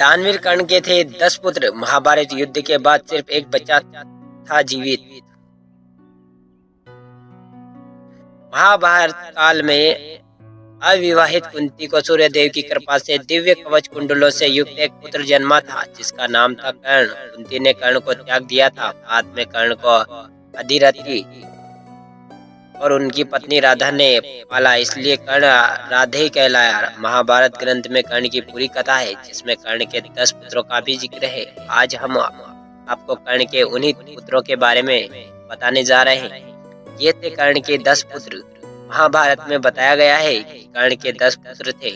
दानवीर कर्ण के थे 10 पुत्र। महाभारत युद्ध के बाद सिर्फ एक बच्चा था जीवित। महाभारत काल में अविवाहित कुंती को सूर्यदेव की कृपा से दिव्य कवच कुंडलों से युक्त एक पुत्र जन्मा था, जिसका नाम था कर्ण। कुंती ने कर्ण को त्याग दिया था। बाद में कर्ण को अधिरथी और उनकी पत्नी राधा ने पाला, इसलिए कर्ण राधे कहलाया। महाभारत ग्रंथ में कर्ण की पूरी कथा है, जिसमें कर्ण के 10 पुत्रों का भी जिक्र है। आज हम आपको कर्ण के उन्हीं पुत्रों के बारे में बताने जा रहे हैं। ये थे कर्ण के 10 पुत्र। महाभारत में बताया गया है कि कर्ण के 10 पुत्र थे।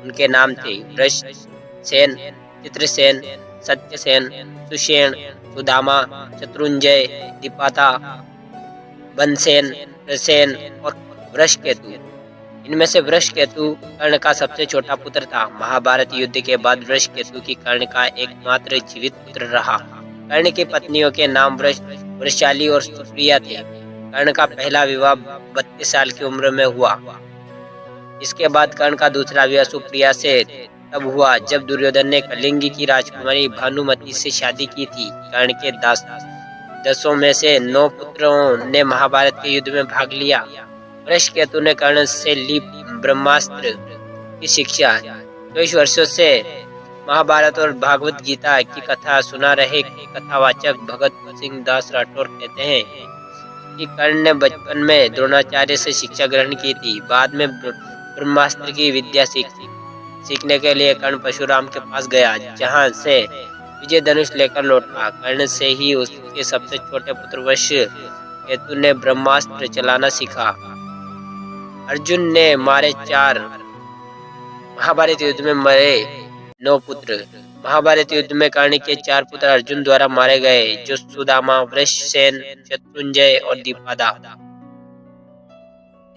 उनके नाम थे वृषसेन, चित्रसेन, सत्यसेन, सुषेण, सुदामा, शत्रुंजय, दिपाता, बनसेन, प्रसेन और वृषकेतु। इनमें से वृषकेतु कर्ण का सबसे छोटा पुत्र था। महाभारत युद्ध के बाद वृषकेतु की कर्ण का एकमात्र जीवित पुत्र रहा। कर्ण की पत्नियों के नाम वृषाली और सुप्रिया थे। कर्ण का पहला विवाह 32 साल की उम्र में हुआ। इसके बाद कर्ण का दूसरा विवाह सुप्रिया से तब हुआ जब दुर्योधन ने कलिंगी की राजकुमारी भानुमति से शादी की थी। कर्ण के 10 में से 9 पुत्रों ने महाभारत के युद्ध में भाग लिया। वृषकेतु ने कर्ण से ली ब्रह्मास्त्र की शिक्षा। 24 वर्षों से महाभारत और भागवत गीता की कथा सुना रहे कथावाचक भगत सिंह दास राठौर कहते हैं कि कर्ण ने बचपन में द्रोणाचार्य से शिक्षा ग्रहण की थी। बाद में ब्रह्मास्त्र की विद्या सीखने के लिए कर्ण परशुराम के पास गया, जहां से विजय धनुष लेकर लौटा। कर्ण से ही उसके सबसे छोटे पुत्र वृषकेतु ने ब्रह्मास्त्र चलाना सीखा। अर्जुन ने मारे 4। महाभारत युद्ध में मरे 9 पुत्र। महाभारत युद्ध में कर्ण के 4 पुत्र अर्जुन द्वारा मारे गए, जो सुदामा, वृषसेन, शत्रुंजय और दीपादा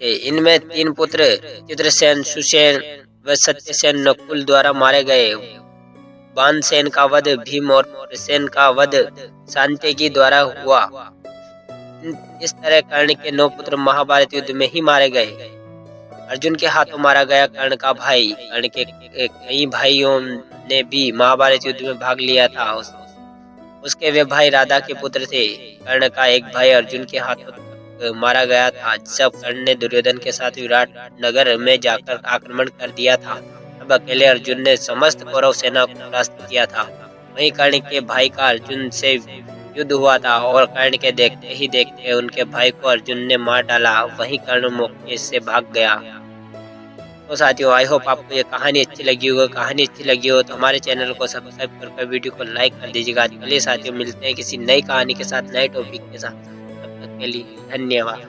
थे। इनमें 3 पुत्र चित्रसेन, सुषेण व सत्यसेन नकुल द्वारा मारे गए। बाणसेन का वध भीम और प्रसेन का वध शांत्यकी द्वारा हुआ। इस तरह कर्ण के 9 पुत्र महाभारत युद्ध में ही मारे गए। अर्जुन के हाथों मारा गया कर्ण का भाई। कर्ण के कई भाइयों ने भी महाभारत युद्ध में भाग लिया था। उसके वे भाई राधा के पुत्र थे। कर्ण का एक भाई अर्जुन के हाथों मारा गया था जब कर्ण ने दुर्योधन के साथ विराट नगर में जाकर आक्रमण कर दिया था। अब अकेले अर्जुन ने समस्त कौरव सेना को परास्त किया था। वहीं कर्ण के भाई का अर्जुन से युद्ध हुआ था और कर्ण के देखते ही देखते उनके भाई को अर्जुन ने मार डाला। वहीं कर्ण मौके से भाग गया। तो साथियों, आई होप आपको ये कहानी अच्छी लगी होगी। कहानी अच्छी लगी हो तो हमारे चैनल को सब्सक्राइब करके वीडियो को लाइक कर दीजिएगा। चलिए साथियों, मिलते हैं किसी नई कहानी के साथ, नए टॉपिक के साथ। तब तक के लिए धन्यवाद।